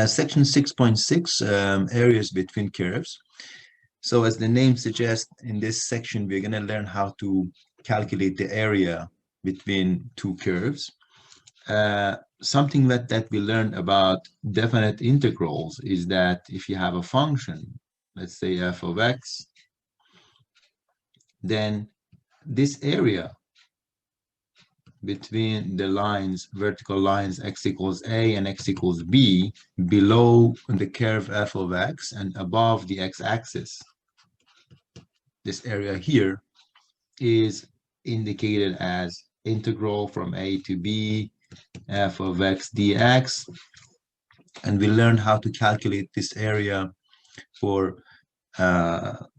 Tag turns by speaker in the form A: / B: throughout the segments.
A: Section 6.6, areas between curves. So as the name suggests, in this section, we're going to learn how to calculate the area between two curves. Something that we learned about definite integrals is that if you have a function, let's say f of x, then this area between the lines, vertical lines x equals a and x equals b, below the curve f of x and above the x-axis, this area here is indicated as integral from a to b f of x dx, and we learned how to calculate this area for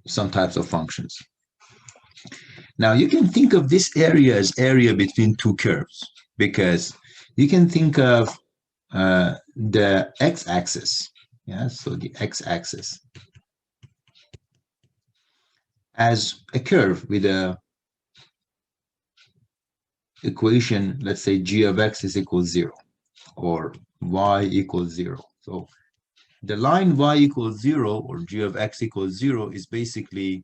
A: some types of functions. Now you can think of this area as area between two curves, because you can think of the x-axis, yeah, so the x-axis as a curve with a equation, let's say g of x is equal 0 or y equals 0. So the line y equals 0 or g of x equals 0 is basically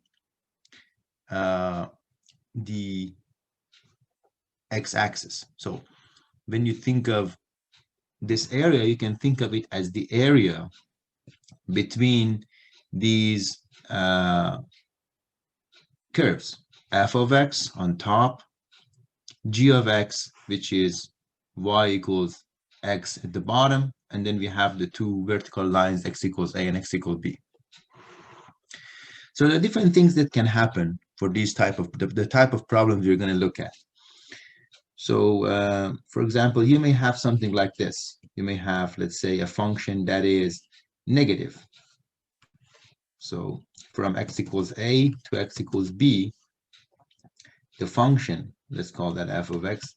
A: the x-axis. So when you think of this area, you can think of it as the area between these curves, f of x on top, g of x, which is y equals x at the bottom, and then we have the two vertical lines x equals a and x equals b. So there are different things that can happen for these type of the type of problems you're going to look at. So for example, you may have something like this. You may have, let's say, a function that is negative. So from x equals a to x equals b, the function, let's call that f of x,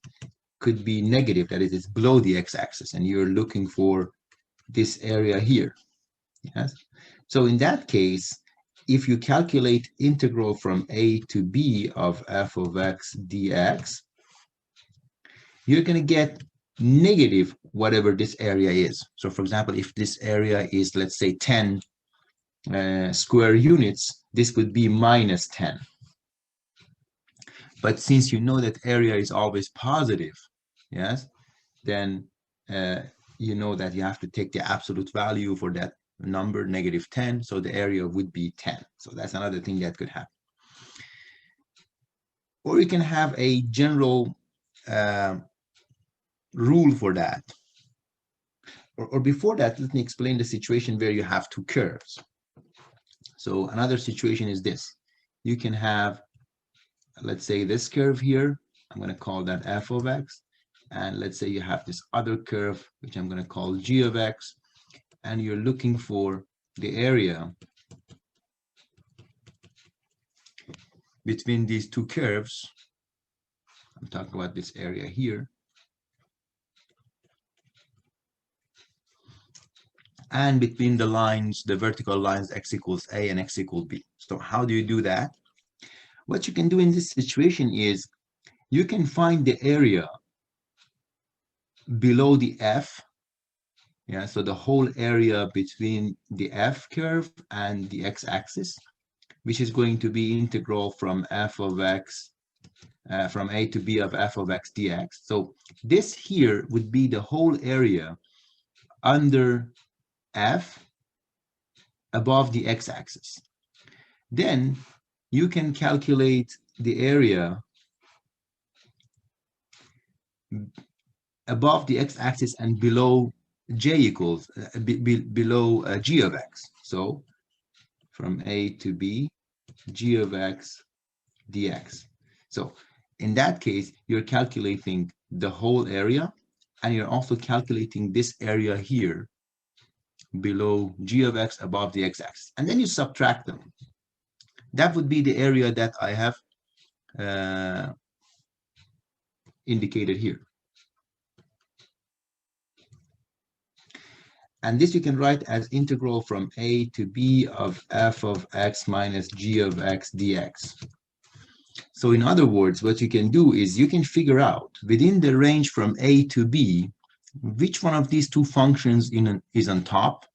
A: could be negative, that is, it's below the x-axis, and you're looking for this area here. Yes. So in that case, if you calculate integral from a to b of f of x dx, you're going to get negative whatever this area is. So for example, if this area is, let's say, 10 square units, this would be minus 10. But since you know that area is always positive, yes, then you know that you have to take the absolute value for that number, negative 10, so the area would be 10. So that's another thing that could happen. Or you can have a general rule for that. Or before that, let me explain the situation where you have two curves. So another situation is this. You can have, let's say, this curve here. I'm going to call that f of x. And let's say you have this other curve, which I'm going to call g of x. And you're looking for the area between these two curves. I'm talking about this area here. And between the lines, the vertical lines x equals a and x equals b. So how do you do that? What you can do in this situation is you can find the area below the f. Yeah, so the whole area between the f curve and the x-axis, which is going to be integral from f of x, from a to b of f of x dx. So this here would be the whole area under f above the x-axis. Then you can calculate the area above the x-axis and below j equals, below g of x. So from a to b, g of x dx. So in that case, you're calculating the whole area, and you're also calculating this area here below g of x above the x-axis, and then you subtract them. That would be the area that I have indicated here. And this you can write as integral from a to b of f of x minus g of x dx. So in other words, what you can do is you can figure out within the range from a to b which one of these two functions is on top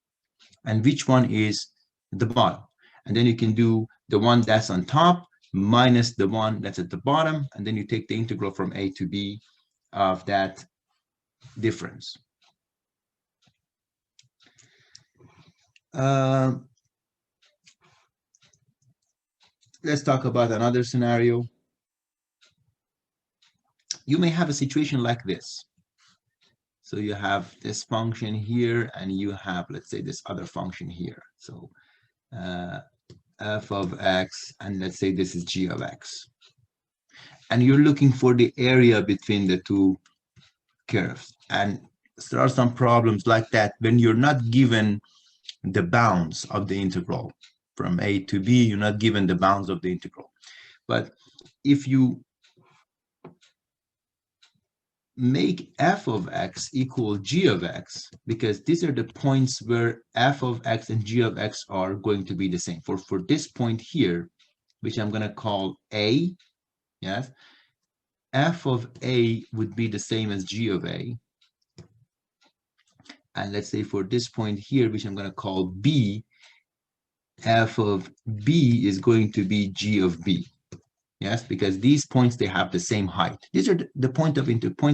A: and which one is the bottom. And then you can do the one that's on top minus the one that's at the bottom, and then you take the integral from a to b of that difference. Let's talk about another scenario. You may have a situation like this. So you have this function here, and you have, let's say, this other function here. So f of x, and let's say this is g of x. And you're looking for the area between the two curves. And there are some problems like that when you're not given the bounds of the integral. From a to b, you're not given the bounds of the integral. But if you make f of x equal g of x, because these are the points where f of x and g of x are going to be the same. For this point here, which I'm going to call a, yes, f of a would be the same as g of a. And let's say for this point here, which I'm going to call b, f of b is going to be g of b. Yes, because these points, they have the same height. These are the points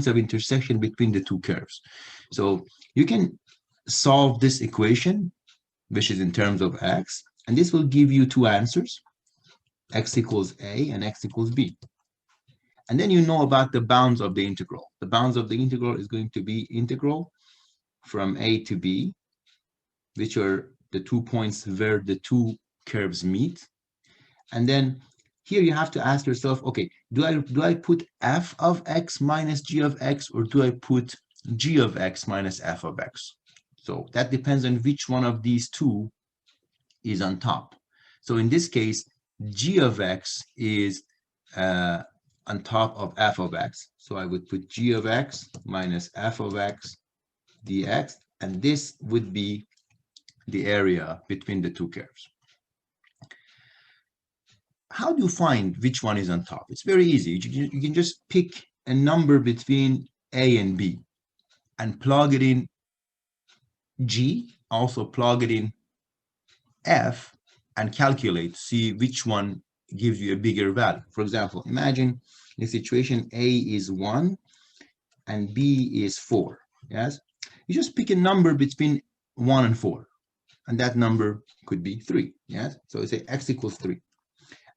A: of intersection between the two curves. So you can solve this equation, which is in terms of x, and this will give you two answers, x equals a and x equals b. And then you know about the bounds of the integral. The bounds of the integral is going to be integral from a to b, which are the 2 points where the two curves meet. And then here you have to ask yourself, okay, do I put f of x minus g of x, or do I put g of x minus f of x? So that depends on which one of these two is on top. So in this case, g of x is on top of f of x. So I would put g of x minus f of x dx, and this would be the area between the two curves. How do you find which one is on top? It's very easy. You can just pick a number between a and b and plug it in g, also plug it in f, and calculate, see which one gives you a bigger value. For example, imagine the situation a is 1 and b is 4. Yes, you just pick a number between 1 and 4, and that number could be 3. Yes, so you say x equals 3.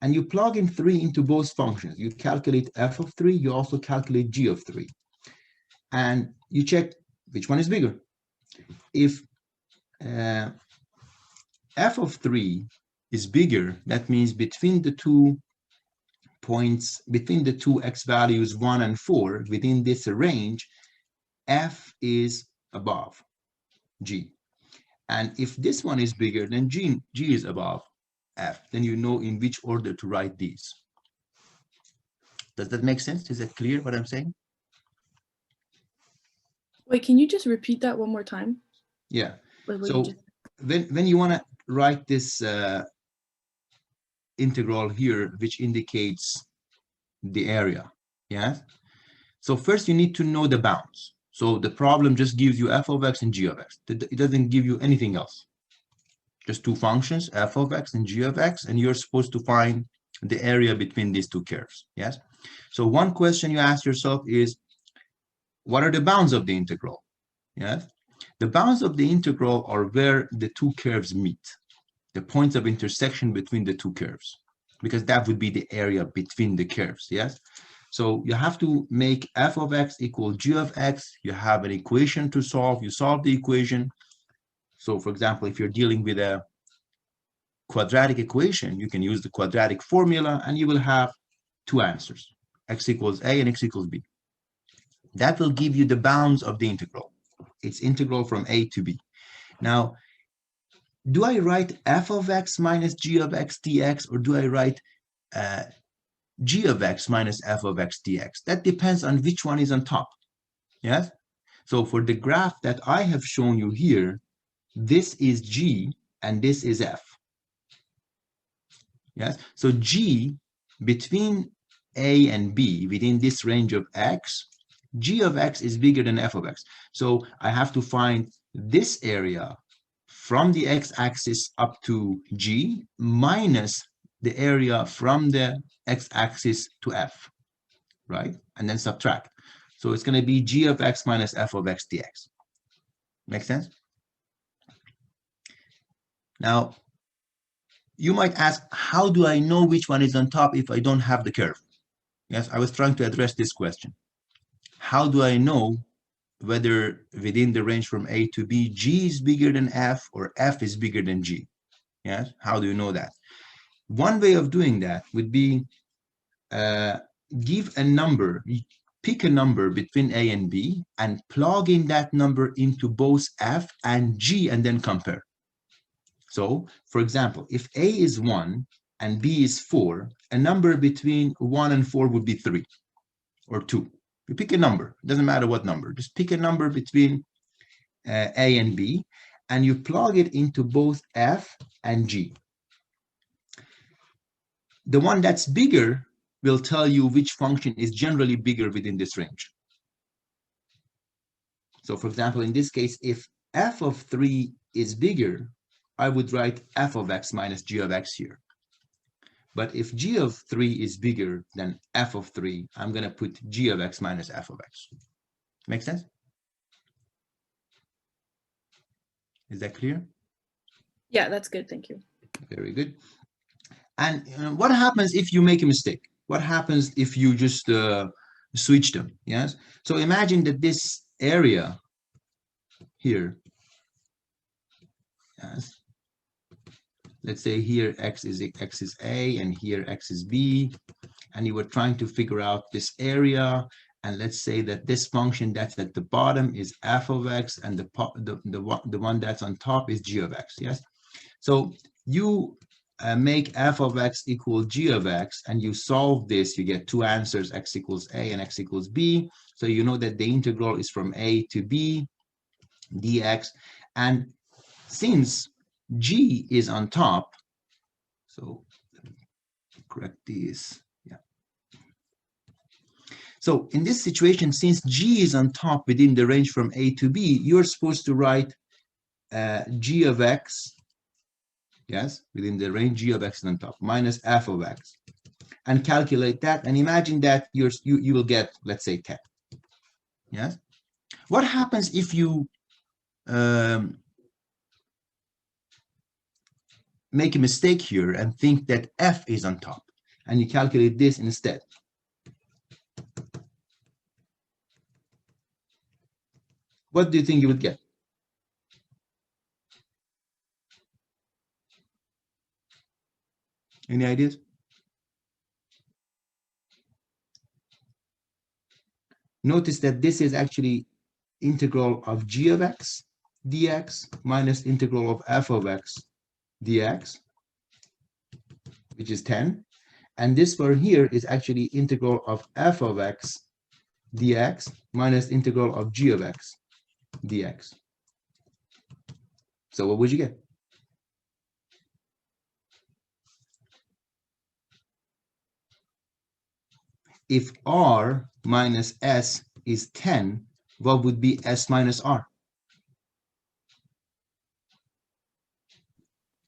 A: And you plug in 3 into both functions. You calculate f of 3, you also calculate g of 3. And you check which one is bigger. If f of 3 is bigger, that means between the 2 points, between the two x values 1 and 4, within this range, f is above g. And if this one is bigger, then g is above f. Then you know in which order to write these. Does that make sense? Is that clear what I'm saying?
B: Wait, can you just repeat that one more time?
A: Yeah.
B: Wait,
A: So when you want to write this integral here, which indicates the area, yeah? So first you need to know the bounds. So the problem just gives you f of x and g of x. It doesn't give you anything else. Just two functions, f of x and g of x, and you're supposed to find the area between these two curves, yes? So one question you ask yourself is, what are the bounds of the integral? Yes? The bounds of the integral are where the two curves meet, the points of intersection between the two curves, because that would be the area between the curves, yes? So you have to make f of x equal g of x. You have an equation to solve. You solve the equation. So for example, if you're dealing with a quadratic equation, you can use the quadratic formula and you will have two answers, x equals a and x equals b. That will give you the bounds of the integral. It's integral from a to b. Now, do I write f of x minus g of x dx, or do I write g of x minus f of x dx? That depends on which one is on top. Yes? So for the graph that I have shown you here, this is g and this is f. Yes? So g between a and b, within this range of x, g of x is bigger than f of x. So I have to find this area from the x-axis up to g minus the area from the x-axis to f, right? And then subtract. So it's going to be g of x minus f of x dx. Make sense? Now, you might ask, how do I know which one is on top if I don't have the curve? Yes, I was trying to address this question. How do I know whether within the range from A to B, G is bigger than F or F is bigger than G? Yes, how do you know that? One way of doing that would be give a number, pick a number between A and B and plug in that number into both F and G and then compare. So, for example, if A is 1 and B is 4, a number between 1 and 4 would be 3 or 2. You pick a number, it doesn't matter what number, just pick a number between A and B, and you plug it into both F and G. The one that's bigger will tell you which function is generally bigger within this range. So, for example, in this case, if f of 3 is bigger, I would write f of x minus g of x here. But if g of 3 is bigger than f of 3, I'm going to put g of x minus f of x. Make sense? Is that clear?
B: Yeah, that's good. Thank you.
A: Very good. And what happens if you make a mistake? What happens if you just switch them? Yes. So imagine that this area here, yes, let's say here x is A and here x is B, and you were trying to figure out this area, and let's say that this function that's at the bottom is f of x and the one that's on top is g of x. Yes. So you make f of x equal g of x, and you solve this, you get two answers, x equals A and x equals B. So you know that the integral is from A to B dx. And since g is on top, so let me correct this. Yeah. So in this situation, since g is on top within the range from A to B, you're supposed to write g of x, yes, within the range g of x is on top, minus f of x, and calculate that, and imagine that you will get, let's say, 10. Yes. What happens if you make a mistake here and think that f is on top, and you calculate this instead? What do you think you would get? Any ideas? Notice that this is actually integral of g of x dx minus integral of f of x dx, which is 10. And this one here is actually integral of f of x dx minus integral of g of x dx. So what would you get? If r minus s is 10, what would be s minus r?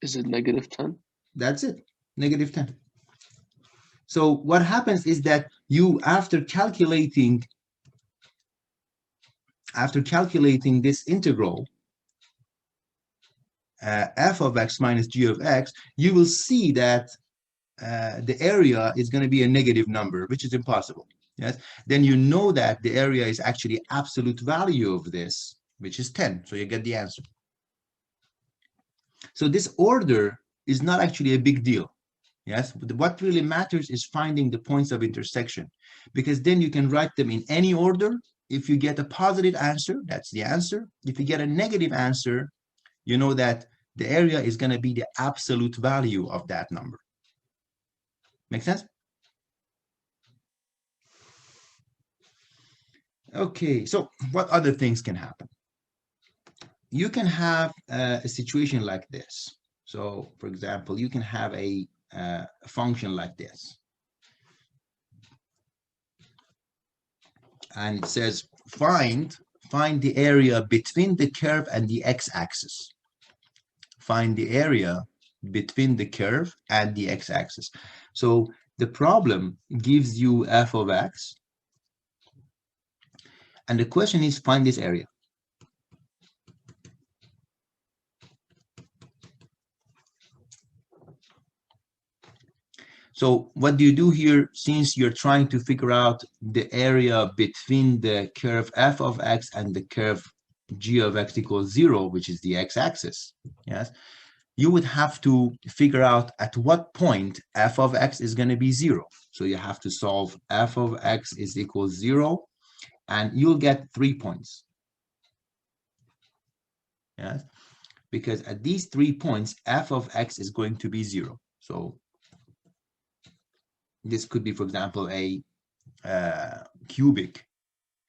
C: Is it negative 10?
A: That's it, negative 10. So what happens is that you, after calculating this integral, f of x minus g of x, you will see that the area is going to be a negative number, which is impossible. Yes. Then you know that the area is actually absolute value of this, which is 10. So you get the answer. So this order is not actually a big deal. Yes. But what really matters is finding the points of intersection, because then you can write them in any order. If you get a positive answer, that's the answer. If you get a negative answer, you know that the area is going to be the absolute value of that number. Make sense? Okay, so what other things can happen? You can have a situation like this. So, for example, you can have a function like this. and it says find the area between the curve and the x-axis. Find the area between the curve and the x-axis. So the problem gives you f of x, and the question is find this area. So what do you do here, since you're trying to figure out the area between the curve f of x and the curve g of x equals 0, which is the x-axis, yes, you would have to figure out at what point f of x is going to be 0. So you have to solve f of x is equals 0, and you'll get 3 points. Yes, because at these 3 points, f of x is going to be 0. So this could be, for example, a cubic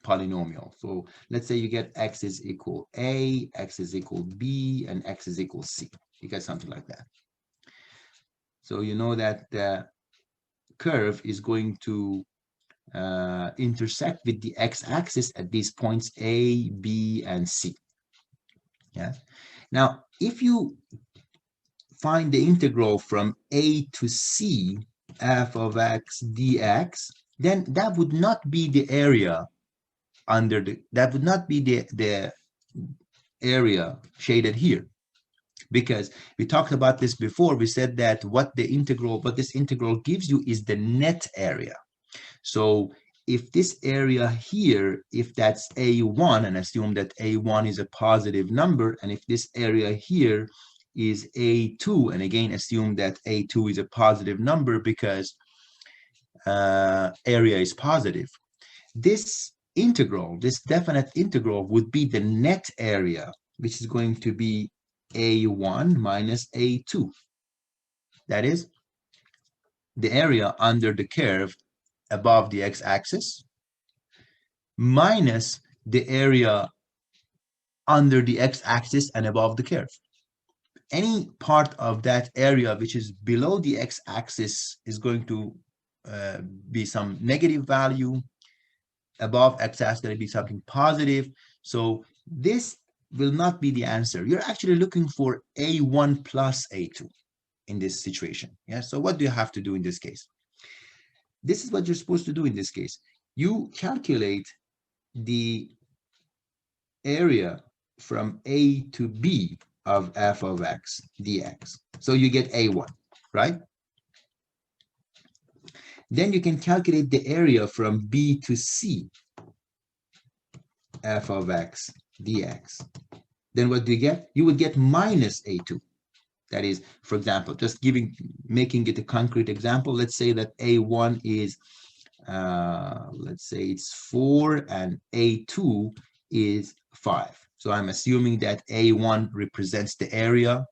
A: polynomial. So let's say you get x is equal a, x is equal b, and x is equal c. You get something like that. So you know that the curve is going to intersect with the x-axis at these points a, b, and c. Yeah. Now, if you find the integral from a to c f of x dx, then that would not be the area under the, that would not be the area shaded here, because we talked about this before. We said that what this integral gives you is the net area. So if this area here, if that's a1, and assume that a1 is a positive number, and if this area here is a2, and again assume that a2 is a positive number because area is positive, this integral, this definite integral, would be the net area, which is going to be a1 minus a2. That is the area under the curve above the x-axis minus the area under the x-axis and above the curve. Any part of that area which is below the x-axis is going to be some negative value. Above x-axis is going to be something positive. So this will not be the answer. You're actually looking for a1 plus a2 in this situation. Yeah. So what do you have to do in this case? This is what you're supposed to do in this case. You calculate the area from a to b of f of x dx. So you get a1, right? Then you can calculate the area from b to c f of x dx. Then what do you get? You would get minus a2. That is, for example, just making it a concrete example, let's say that a1 is, let's say it's 4 and a2 is 5. So I'm assuming that a1 represents the area,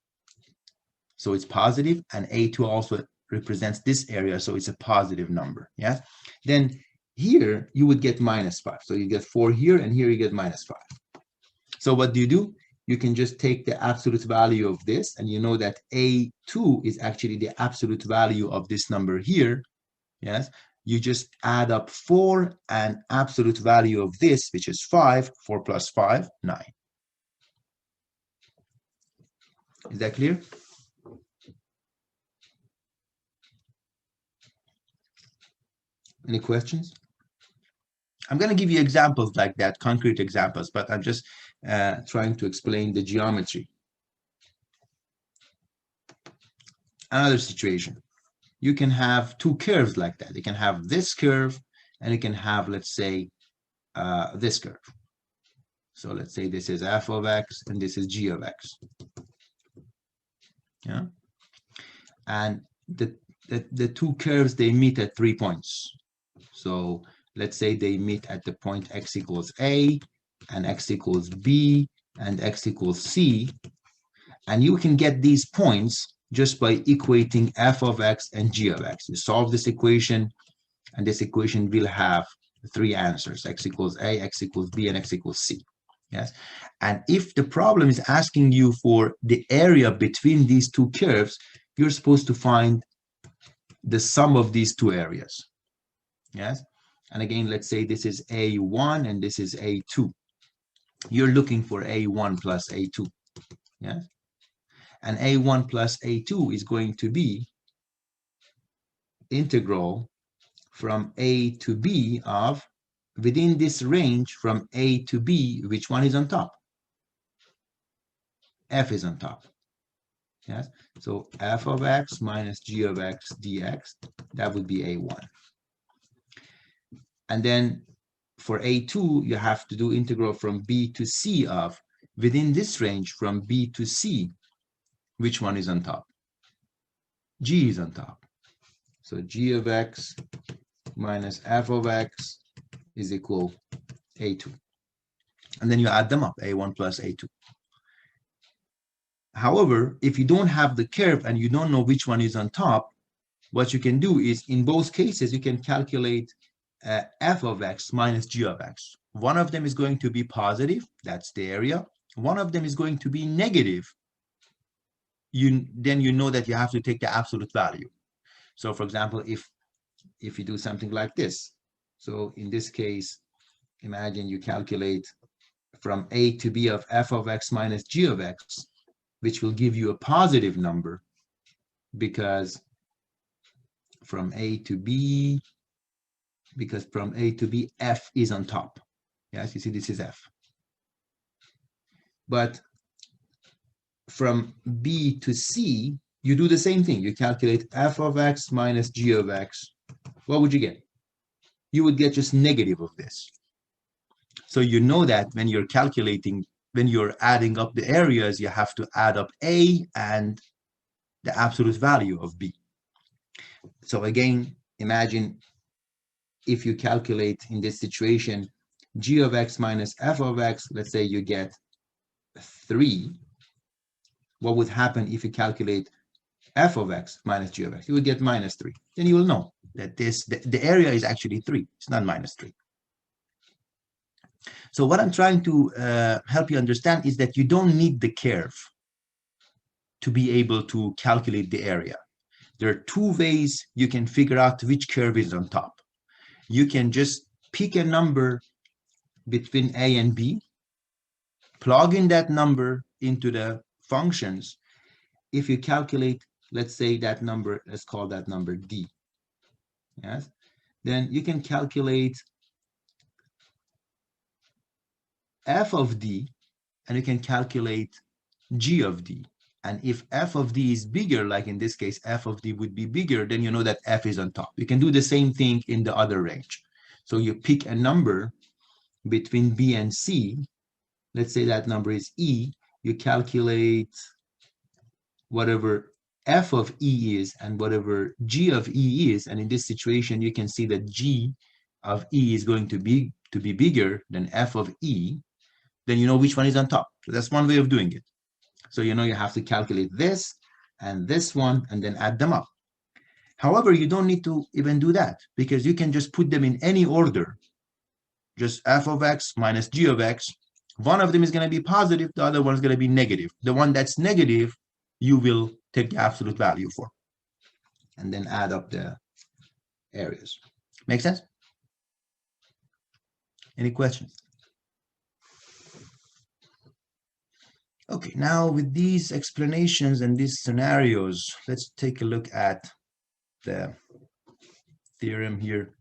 A: so it's positive, and a2 also represents this area, so it's a positive number. Yes. Then here you would get minus 5. So you get 4 here, and here you get minus 5. So what do? You can just take the absolute value of this, and you know that a2 is actually the absolute value of this number here. Yes. You just add up 4 and absolute value of this, which is 5. 4 plus 5, 9. Is that clear? Any questions? I'm going to give you examples like that, concrete examples, but I'm just trying to explain the geometry. Another situation. You can have two curves like that. You can have this curve, and you can have, let's say, this curve. So let's say this is f of x, and this is g of x. Yeah. And the two curves, they meet at 3 points. So let's say they meet at the point x equals a, and x equals b, and x equals c. And you can get these points just by equating f of x and g of x. You solve this equation, and this equation will have 3 answers: x equals a, x equals b, and x equals c. Yes. And if the problem is asking you for the area between these two curves, you're supposed to find the sum of these two areas. Yes. And again, let's say this is A1 and this is A2. You're looking for A1 plus A2. Yeah. And A1 plus A2 is going to be integral from A to B of, within this range from A to B, which one is on top? F is on top. Yes. So f of x minus g of x dx, that would be A1. And then for A2, you have to do integral from B to C of, within this range from B to C, which one is on top? G is on top. So g of x minus f of x is equal A2. And then you add them up, A1 plus A2. However, if you don't have the curve and you don't know which one is on top, what you can do is, in both cases, you can calculate f of x minus g of x. One of them is going to be positive, that's the area. One of them is going to be negative. Then you know that you have to take the absolute value. So for example, if you do something like this, so in this case, imagine you calculate from a to b of f of x minus g of x, which will give you a positive number, because from a to b, f is on top. Yes, you see this is f. But from b to c, you do the same thing. You calculate f of x minus g of x. What would you get? You would get just negative of this. So you know that when you're calculating, when you're adding up the areas, you have to add up a and the absolute value of b. So again, imagine if you calculate in this situation g of x minus f of x, let's say you get 3. What would happen if you calculate f of x minus g of x? You would get minus 3. Then you will know that the area is actually 3. It's not minus 3. So what I'm trying to help you understand is that you don't need the curve to be able to calculate the area. There are 2 ways you can figure out which curve is on top. You can just pick a number between a and b, plug in that number into the functions. If you calculate, let's say that number, let's call that number d. Yes, then you can calculate f of d, and you can calculate g of d. And if f of d is bigger, like in this case, f of d would be bigger, then you know that f is on top. You can do the same thing in the other range. So you pick a number between b and c. Let's say that number is e. You calculate whatever f of e is and whatever g of e is. And in this situation, you can see that g of e is going to be bigger than f of e. Then you know which one is on top. So that's one way of doing it. So you know you have to calculate this and this one and then add them up. However, you don't need to even do that, because you can just put them in any order. Just f of x minus g of x. One of them is going to be positive, the other one is going to be negative. The one that's negative, you will take the absolute value for, and then add up the areas. Make sense? Any questions? Okay, now with these explanations and these scenarios, let's take a look at the theorem here.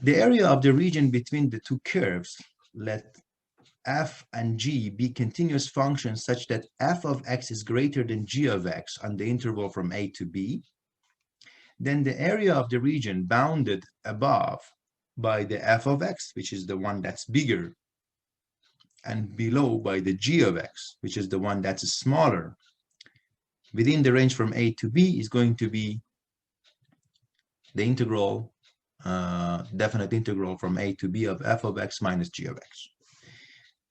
A: The area of the region between the 2 curves, let f and g be continuous functions such that f of x is greater than g of x on the interval from a to b. Then the area of the region bounded above by the f of x, which is the one that's bigger, and below by the g of x, which is the one that's smaller, within the range from a to b, is going to be the integral, definite integral from a to b of f of x minus g of x.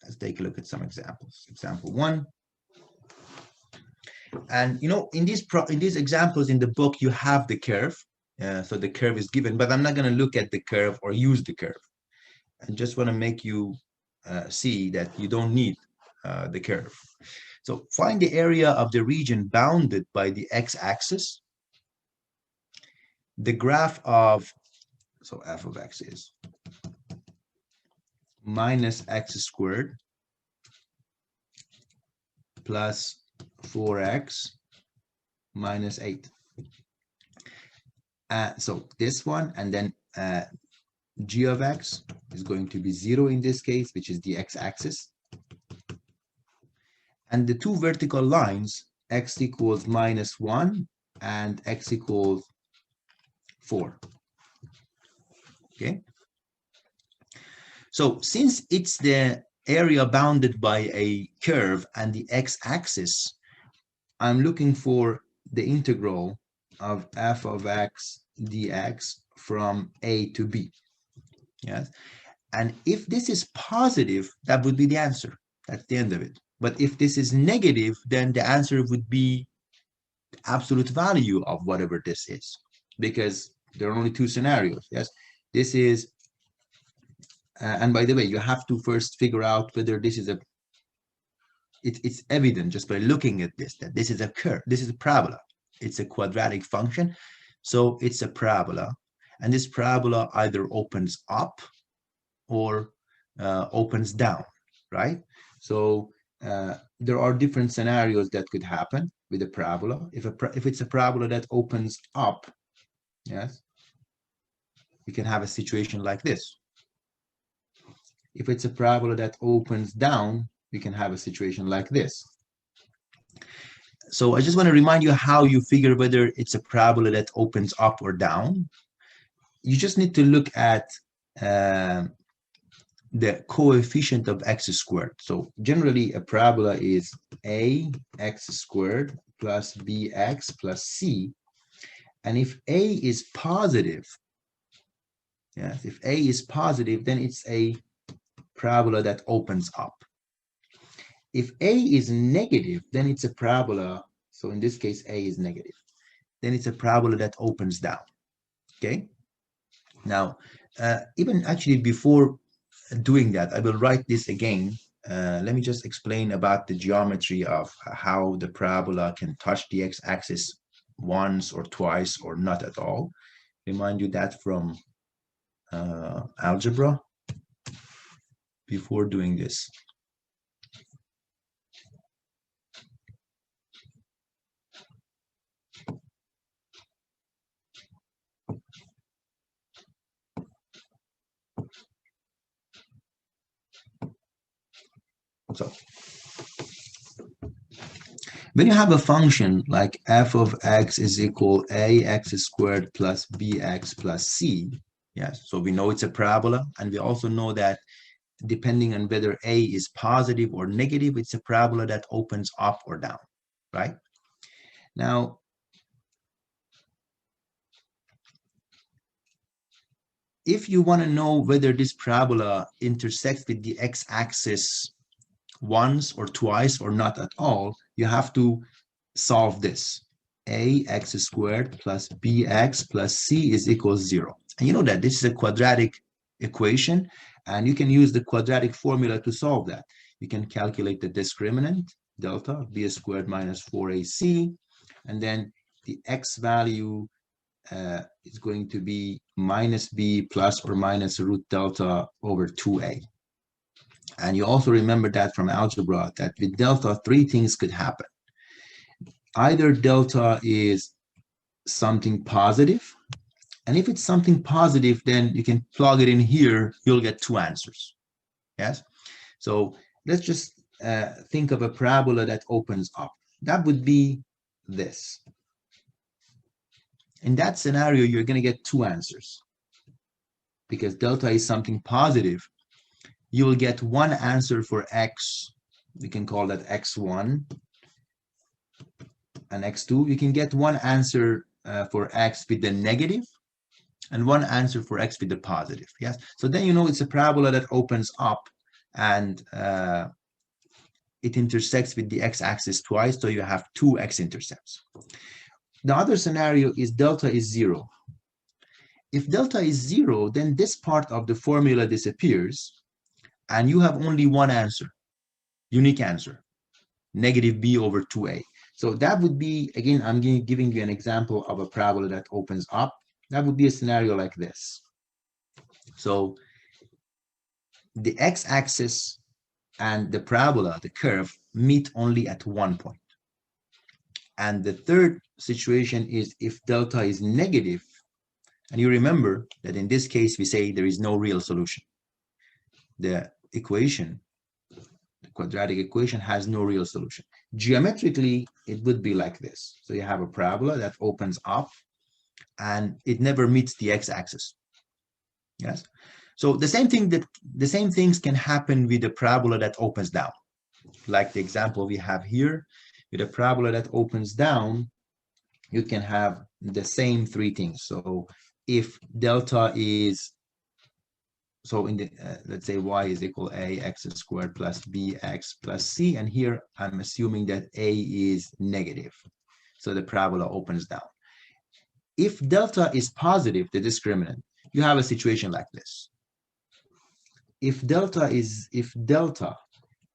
A: Let's take a look at some examples. Example 1. And you know, in these examples in the book, you have the curve. So the curve is given, but I'm not going to look at the curve or use the curve. I just want to make you see that you don't need the curve. So find the area of the region bounded by the x-axis. The graph of so f of x is minus x squared plus 4x minus 8. So this one, and then g of x is going to be 0 in this case, which is the x-axis. And the two vertical lines, x equals -1 and x equals 4. Okay. So since it's the area bounded by a curve and the x-axis, I'm looking for the integral of f of x dx from a to b. Yes. And if this is positive, that would be the answer. That's the end of it. But if this is negative, then the answer would be the absolute value of whatever this is, because there are only two scenarios. Yes. This is, and by the way, you have to first figure out whether this is a, it's evident just by looking at this, that this is a curve, this is a parabola. It's a quadratic function. So it's a parabola. And this parabola either opens up or opens down, right? So there are different scenarios that could happen with a parabola. If it's a parabola that opens up, yes, we can have a situation like this. If it's a parabola that opens down, we can have a situation like this. So I just want to remind you how you figure whether it's a parabola that opens up or down. You just need to look at the coefficient of x squared. So generally a parabola is ax squared plus bx plus c. And if a is positive, yes, if a is positive, then it's a parabola that opens up. If a is negative, then it's a parabola. So in this case, a is negative. Then it's a parabola that opens down. Okay. Now, even actually before doing that, I will write this again. Let me just explain about the geometry of how the parabola can touch the x-axis once or twice or not at all. Remind you that from algebra before doing this. So when you have a function like f of x is equal ax squared plus bx plus c, yes, so we know it's a parabola, and we also know that depending on whether a is positive or negative, it's a parabola that opens up or down, right? Now, if you want to know whether this parabola intersects with the x-axis once or twice or not at all, you have to solve this. Ax squared plus bx plus c is equals 0. And you know that this is a quadratic equation, and you can use the quadratic formula to solve that. You can calculate the discriminant, delta, b squared minus 4ac, and then the x value is going to be minus b plus or minus root delta over 2a. And you also remember that from algebra that with delta, three things could happen. Either delta is something positive, and if it's something positive, then you can plug it in here, you'll get two answers. Yes? So let's just think of a parabola that opens up. That would be this. In that scenario, you're going to get two answers. Because delta is something positive, you will get one answer for x. We can call that x1 and x2. You can get one answer for x with the negative and one answer for x with the positive. Yes. So then you know it's a parabola that opens up and it intersects with the x-axis twice. So you have two x-intercepts. The other scenario is delta is 0. If delta is 0, then this part of the formula disappears and you have only one answer, unique answer, negative b over 2a. So that would be, again, I'm giving you an example of a parabola that opens up. That would be a scenario like this. So the x-axis and the parabola, the curve, meet only at one point. And the third situation is if delta is negative, and you remember that in this case, we say there is no real solution. The equation, the quadratic equation, has no real solution. Geometrically, it would be like this. So you have a parabola that opens up and it never meets the x-axis. Yes. So the same things can happen with a parabola that opens down. Like the example we have here, with a parabola that opens down, you can have the same three things. So if delta is, so in the, let's say y is equal a x squared plus bx plus c, and here I'm assuming that a is negative. So the parabola opens down. If delta is positive, the discriminant, you have a situation like this. If delta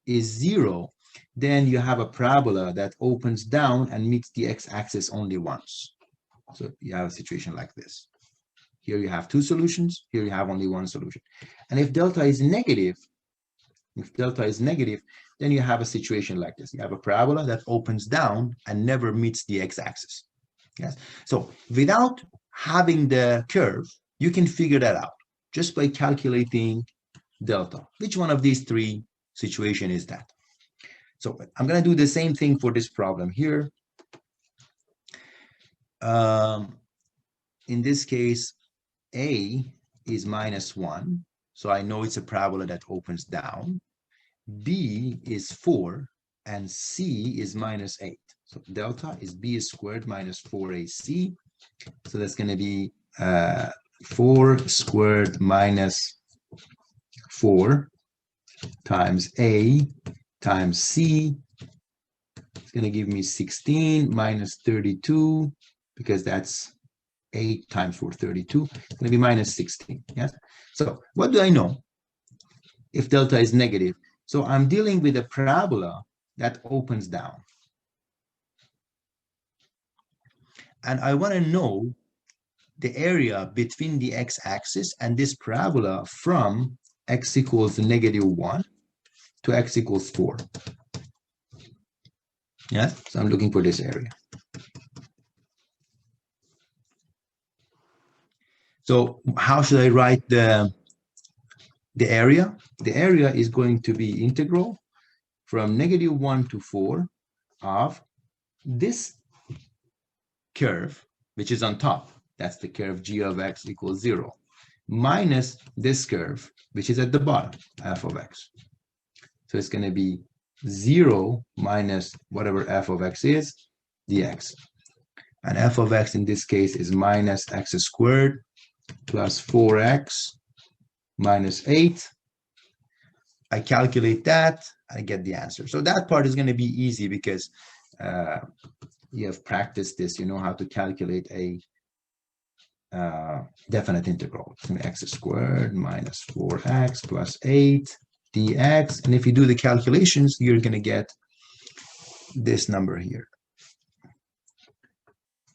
A: is 0, then you have a parabola that opens down and meets the x-axis only once. So you have a situation like this. Here you have two solutions, here you have only one solution. And if delta is negative, then you have a situation like this. You have a parabola that opens down and never meets the x-axis. Yes. So without having the curve, you can figure that out just by calculating delta. Which one of these three situations is that? So I'm going to do the same thing for this problem here. In this case, A is -1. So I know it's a parabola that opens down. B is 4 and C is -8. So delta is B squared minus 4AC. So that's going to be 4 squared minus 4 times A times C. It's going to give me 16 minus 32, because that's 8 times 4, 32. It's going to be minus 16. Yes. So what do I know if delta is negative? So I'm dealing with a parabola that opens down. And I want to know the area between the x-axis and this parabola from x equals -1 to x equals 4. Yes, so I'm looking for this area. So how should I write the area? The area is going to be integral from -1 to 4 of this curve, which is on top. That's the curve g of x equals 0, minus this curve, which is at the bottom, f of x. So it's going to be 0 minus whatever f of x is, dx. And f of x in this case is minus x squared plus 4x minus 8. I calculate that, I get the answer. So that part is going to be easy because you have practiced this, you know how to calculate a definite integral. It's going to be x squared minus 4x plus 8 dx. And if you do the calculations, you're going to get this number here,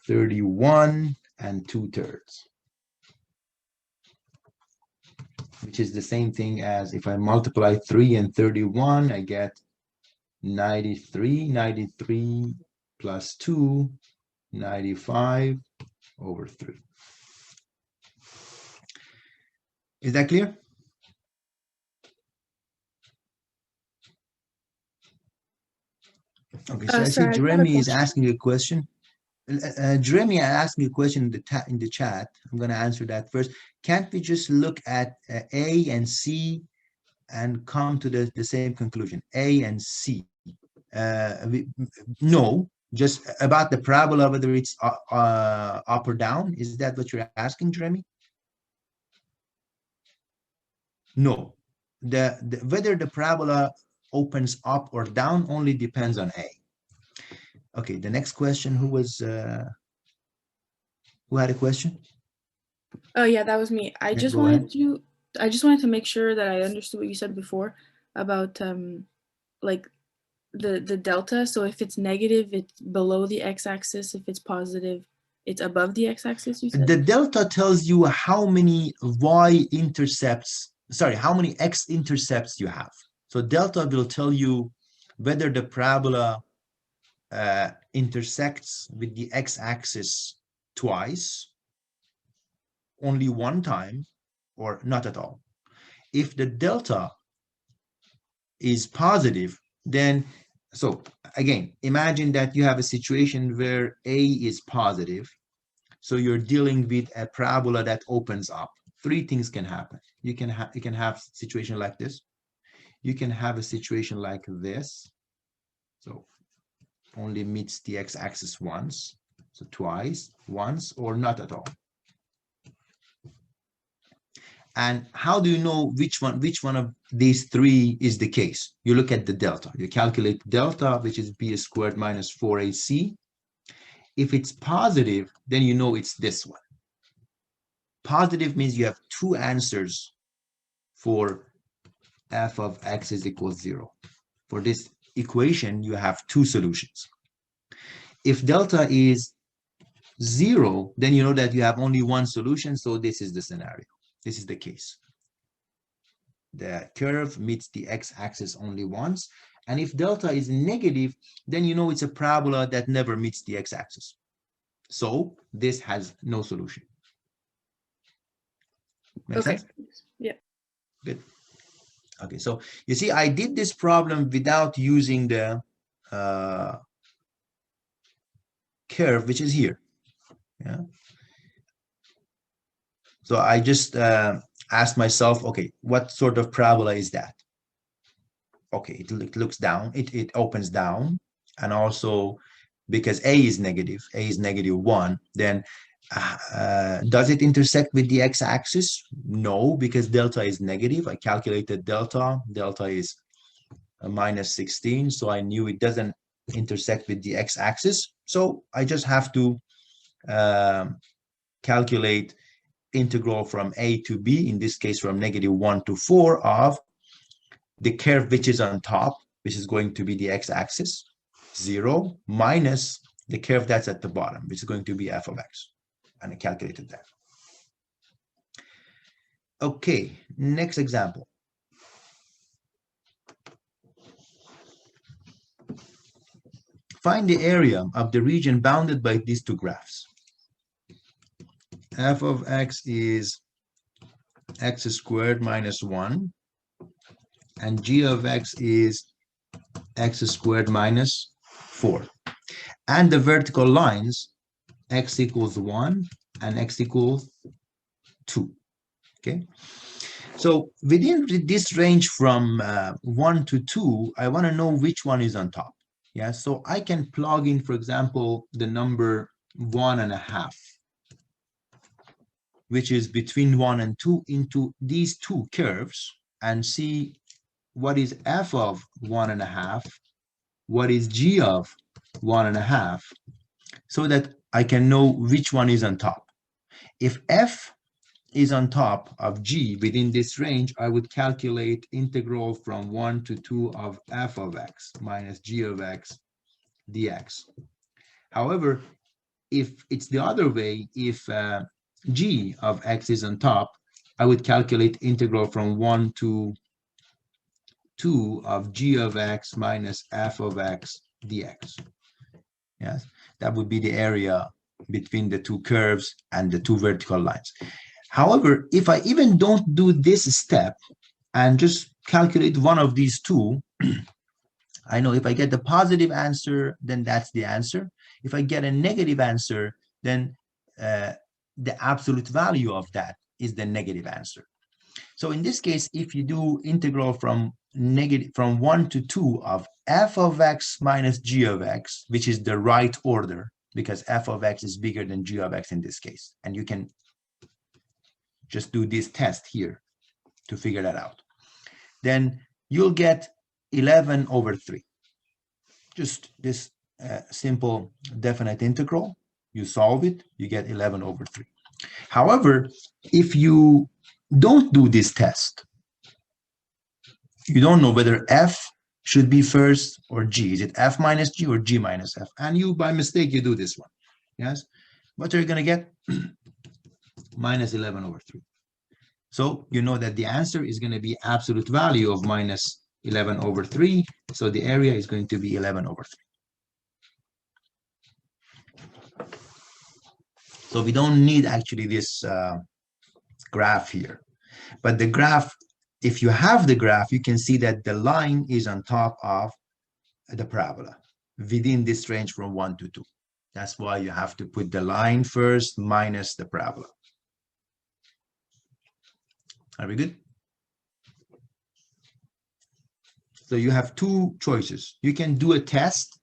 A: 31 2/3, which is the same thing as if I multiply 3 and 31, I get 93. 93 plus 2, 95/3. Is that clear? Okay, so I see
B: Sorry, I got a
A: Jeremy is
B: question.
A: asking a question. Jeremy asked me a question in the chat. I'm going to answer that first. Can't we just look at A and C and come to the same conclusion? A and C. No, just about the parabola, whether it's up or down. Is that what you're asking, Jeremy? No. Whether the parabola opens up or down only depends on A. Okay, the next question, who had a question?
B: Oh yeah, that was me. I
A: Yeah,
B: just
A: go ahead.
B: wanted to make sure that I understood what you said before about like the delta. So if it's negative, it's below the x-axis. If it's positive, It's above the x-axis, you said?
A: The delta tells you how many y-intercepts, sorry, how many x-intercepts you have. So delta will tell you whether the parabola intersects with the x-axis twice, only one time, or not at all. If the delta is positive, then, so again, imagine that you have a situation where A is positive. So you're dealing with a parabola that opens up. Three things can happen. You can have a situation like this. You can have a situation like this. So only meets the x-axis once. So twice, once, or not at all. And how do you know which one of these three is the case? You look at the delta. You calculate delta, which is b squared minus 4ac. If it's positive, then you know it's this one. Positive means you have two answers for f of x is equals 0. For this equation, you have two solutions. If delta is 0, then you know that you have only one solution, so this is the scenario. This is the case. The curve meets the x-axis only once, and if delta is negative, then you know it's a parabola that never meets the x-axis. So this has no solution. Make sense?
B: Yeah.
A: Good. Okay, so you see, I did this problem without using the curve, which is here. Yeah. So I just asked myself, okay, what sort of parabola is that? Okay, it looks down, it opens down, and also because a is negative 1, then does it intersect with the x-axis? No, because delta is negative. I calculated delta is minus 16, so I knew it doesn't intersect with the x-axis. So I just have to calculate integral from a to b, in this case from -1 to 4, of the curve which is on top, which is going to be the x-axis, 0, minus the curve that's at the bottom, which is going to be f of x. And I calculated that. Okay, next example. Find the area of the region bounded by these two graphs. F of x is x squared minus 1, and g of x is x squared minus 4. And the vertical lines, x equals 1 and x equals 2. Okay, so within this range from 1 to 2, I want to know which one is on top. Yeah, so I can plug in, for example, the number 1.5, which is between 1 and 2, into these two curves and see what is f of 1.5, what is g of 1.5, so that I can know which one is on top. If f is on top of g within this range, I would calculate integral from 1 to 2 of f of x minus g of x dx. However, if it's the other way, if g of x is on top, I would calculate integral from 1 to 2 of g of x minus f of x dx. Yes, that would be the area between the two curves and the two vertical lines. However, if I even don't do this step and just calculate one of these two, I know if I get the positive answer, then that's the answer. If I get a negative answer, then the absolute value of that is the negative answer. So in this case, if you do integral from 1 to 2 of f of x minus g of x, which is the right order, because f of x is bigger than g of x in this case, and you can just do this test here to figure that out, then you'll get 11 over 3. Just this simple definite integral, you solve it, you get 11 over 3. However, if you don't do this test, you don't know whether f should be first or g. Is it f minus g or g minus f? And you, by mistake, you do this one. Yes, what are you going to get? Minus 11 over 3. So you know that the answer is going to be absolute value of minus 11 over 3. So the area is going to be 11 over 3. So we don't need actually this graph here. But the graph, if you have the graph, you can see that the line is on top of the parabola within this range from 1 to 2. That's why you have to put the line first minus the parabola. Are we good? So you have two choices. You can do a test.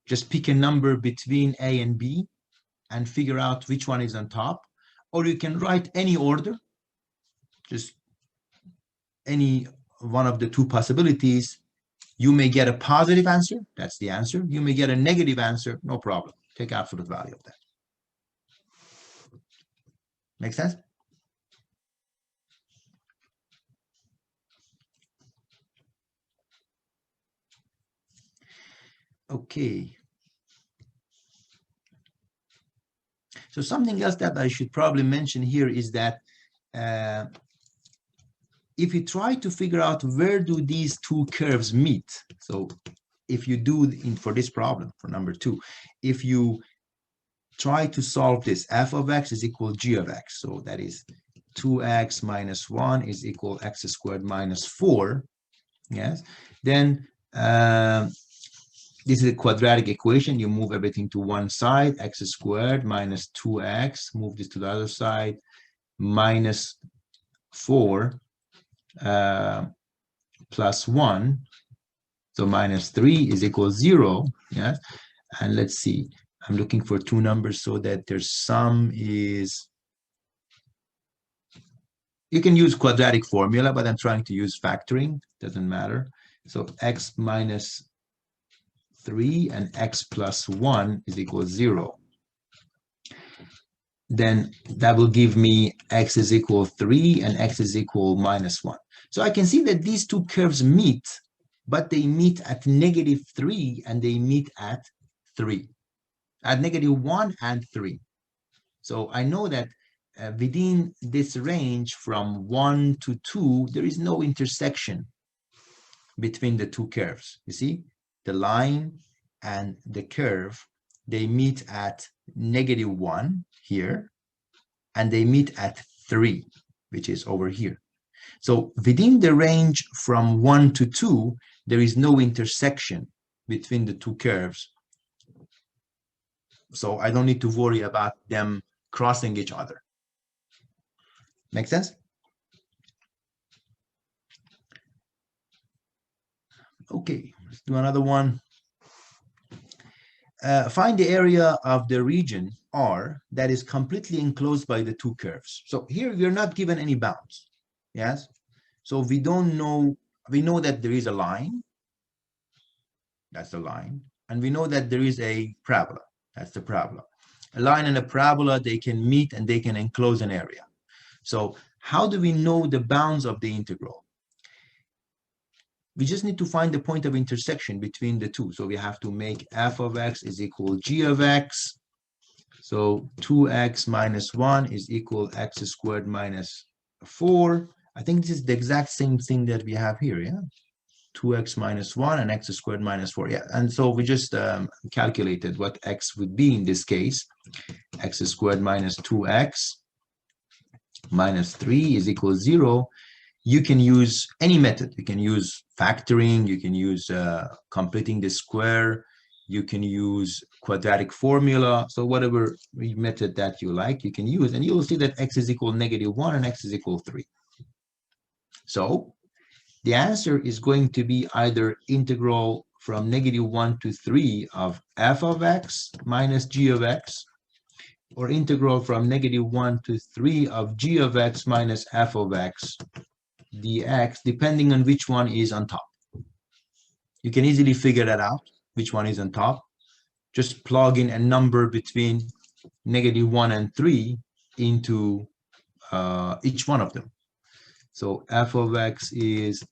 A: Just pick a number between A and B and figure out which one is on top. Or you can write any order, just any one of the two possibilities. You may get a positive answer. That's the answer. You may get a negative answer. No problem. Take absolute value of that. Make sense? Okay. So something else that I should probably mention here is that if you try to figure out where do these two curves meet, so if you do for this problem, for number 2, if you try to solve this, f of x is equal g of x, so that is 2x minus 1 is equal x squared minus 4, yes, then this is a quadratic equation. You move everything to one side, x squared minus 2x, move this to the other side, minus 4 plus 1, so minus 3 is equal 0, yes, and let's see, I'm looking for two numbers so that their sum is, you can use quadratic formula, but I'm trying to use factoring, doesn't matter, so x minus 3 and x plus 1 is equal 0. Then that will give me x is equal 3 and x is equal minus 1. So I can see that these two curves meet, but they meet at negative 3 and they meet at 3, at negative 1 and 3. So I know that within this range from 1 to 2, there is no intersection between the two curves. You see, the line and the curve, they meet at negative 1 here, and they meet at 3, which is over here. So within the range from 1 to 2, there is no intersection between the two curves. So I don't need to worry about them crossing each other. Make sense? Okay, let's do another one. Find the area of the region R that is completely enclosed by the two curves. So here we're not given any bounds. Yes. So we don't know, we know that there is a line. That's the line. And we know that there is a parabola. That's the parabola. A line and a parabola, they can meet and they can enclose an area. So how do we know the bounds of the integral? We just need to find the point of intersection between the two. So we have to make f of x is equal g of x. So 2x minus 1 is equal x squared minus 4. I think this is the exact same thing that we have here, yeah? 2x minus 1 and x squared minus 4, yeah. And so we just calculated what x would be in this case. X squared minus 2x minus 3 is equal 0. You can use any method. You can use factoring, you can use completing the square, you can use quadratic formula. So whatever method that you like, you can use, and you'll see that x is equal negative 1 and x is equal 3. So the answer is going to be either integral from negative 1 to 3 of f of x minus g of x, or integral from negative 1 to 3 of g of x minus f of x dx, depending on which one is on top. You can easily figure that out, which one is on top. Just plug in a number between negative 1 and 3 into each one of them. So f of x is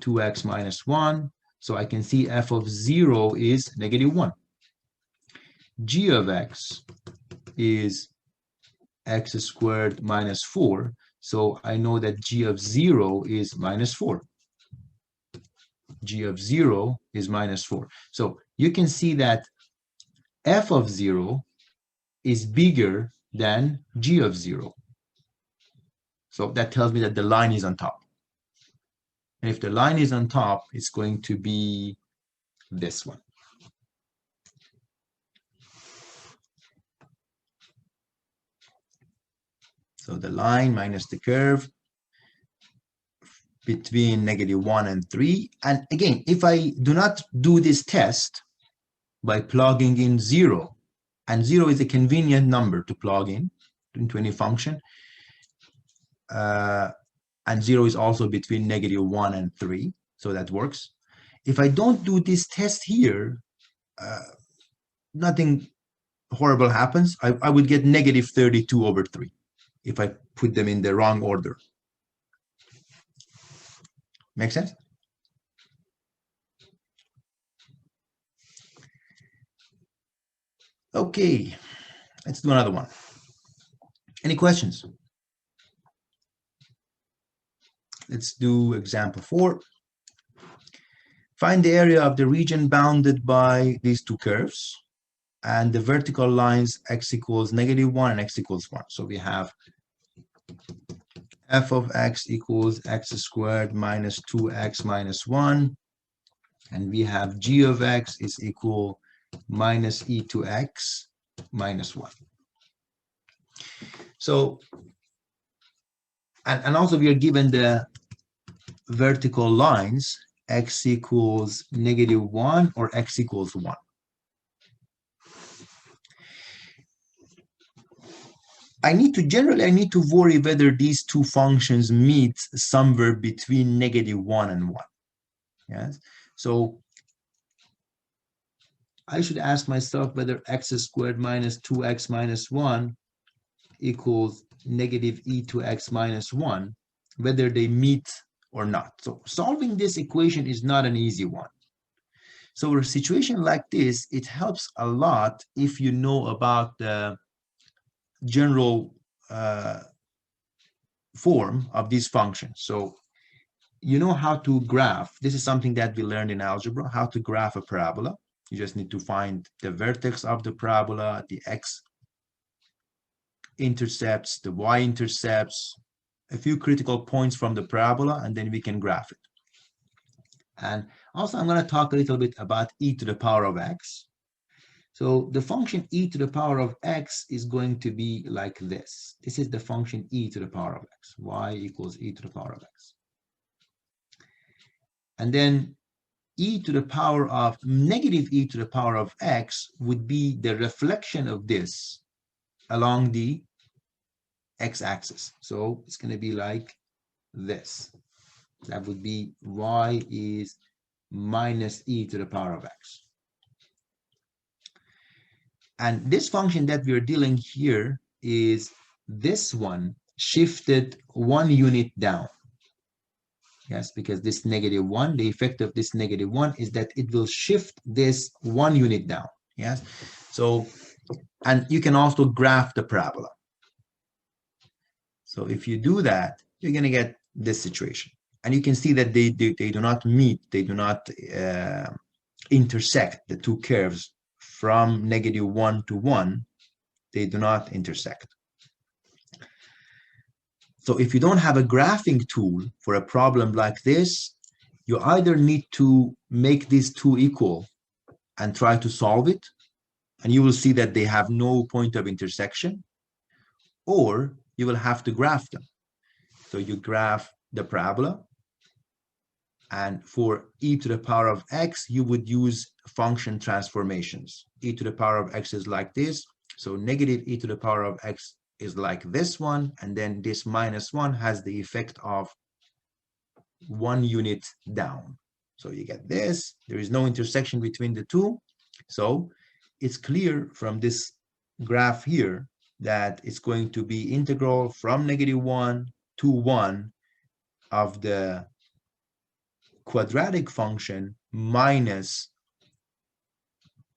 A: 2x minus 1. So I can see f of 0 is negative 1. g of x is x squared minus 4. So I know that g of 0 is minus 4. G of 0 is minus 4. So you can see that f of 0 is bigger than g of 0. So that tells me that the line is on top. And if the line is on top, it's going to be this one. So the line minus the curve between -1 and 3. And again, if I do not do this test by plugging in 0, and 0 is a convenient number to plug in into any function, and 0 is also between -1 and 3, so that works. If I don't do this test here, nothing horrible happens. I would get -32/3 if I put them in the wrong order. Make sense? Okay, let's do another one. Any questions? Let's do example 4. Find the area of the region bounded by these two curves and the vertical lines x equals -1 and x equals 1. So we have f of x equals x squared minus 2x minus 1. And we have g of x is equal minus e to x minus 1. So, and also we are given the vertical lines x equals -1 or x equals 1. I need to worry whether these two functions meet somewhere between -1 and 1. Yes. So I should ask myself whether x squared minus 2x minus 1 equals -e to x minus 1, whether they meet or not. So solving this equation is not an easy one. So in a situation like this, it helps a lot if you know about the general form of these functions. So you know how to graph. This is something that we learned in algebra, how to graph a parabola. You just need to find the vertex of the parabola, the x-intercepts, the y-intercepts, a few critical points from the parabola, and then we can graph it. And also, I'm going to talk a little bit about e to the power of x. So the function e to the power of x is going to be like this. This is the function e to the power of x. Y equals e to the power of x. And then e to the power of -e to the power of x would be the reflection of this along the x-axis. So it's going to be like this. That would be y is minus e to the power of x. And this function that we're dealing here is this one shifted 1 unit down. Yes, because this -1, the effect of this -1 is that it will shift this 1 unit down. Yes, so, and you can also graph the parabola. So if you do that, you're going to get this situation. And you can see that they do not meet, they do not intersect, the two curves from -1 to 1, they do not intersect. So if you don't have a graphing tool for a problem like this, you either need to make these two equal and try to solve it, and you will see that they have no point of intersection, or you will have to graph them. So you graph the parabola, and for e to the power of x, you would use function transformations. E to the power of x is like this, so -e to the power of x is like this one, and then this -1 has the effect of 1 unit down. So you get this, there is no intersection between the two. So it's clear from this graph here that it's going to be integral from -1 to 1 of the quadratic function minus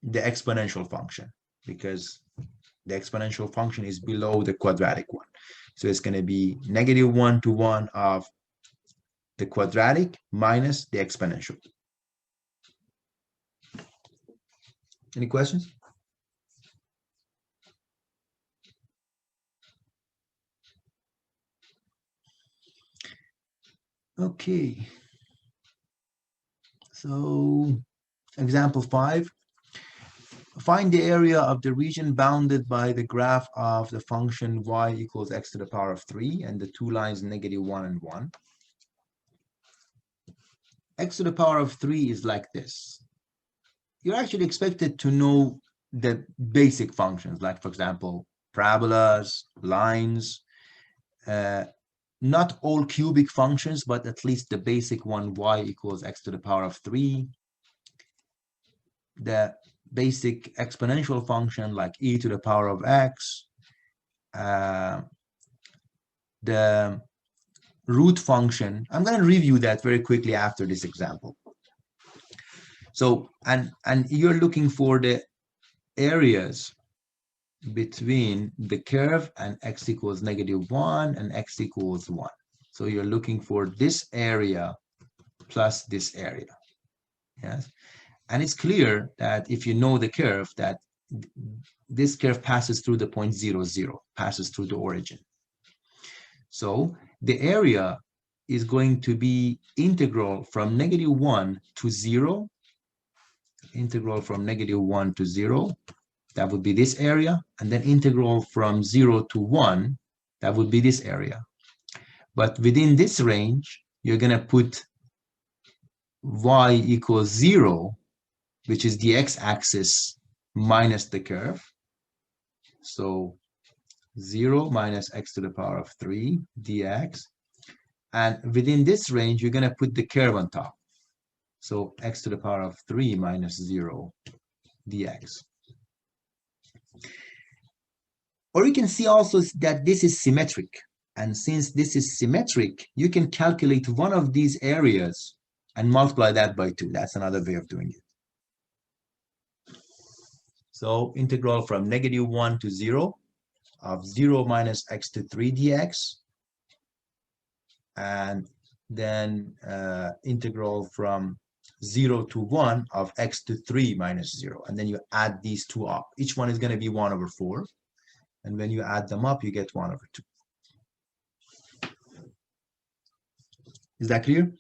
A: the exponential function. because the exponential function is below the quadratic one. So it's going to be negative 1 to 1 of the quadratic minus the exponential. Any questions? Okay. So example 5. Find the area of the region bounded by the graph of the function y equals x to the power of 3 and the two lines negative 1 and 1. X to the power of 3 is like this. You're actually expected to know the basic functions, like, for example, parabolas, lines, not all cubic functions, but at least the basic one, y equals x to the power of 3. The basic exponential function like e to the power of x, the root function. I'm going to review that very quickly after this example. So, and you're looking for the areas between the curve and x equals negative 1 and x equals 1. So you're looking for this area plus this area. Yes. And it's clear that if you know the curve, that this curve passes through the point 0, 0, passes through the origin. So the area is going to be integral from negative 1 to 0, integral from negative 1 to 0, that would be this area, and then integral from 0 to 1, that would be this area. But within this range, you're going to put y equals 0, which is the x-axis minus the curve. So 0 minus x to the power of 3 dx. And within this range, you're going to put the curve on top. So x to the power of 3 minus 0 dx. Or you can see also that this is symmetric. And since this is symmetric, you can calculate one of these areas and multiply that by 2. That's another way of doing it. So integral from negative 1 to 0 of 0 minus x to 3 dx. And then integral from 0 to 1 of x to 3 minus 0. And then you add these two up. Each one is going to be 1 over 4. And when you add them up, you get 1 over 2. Is that clear?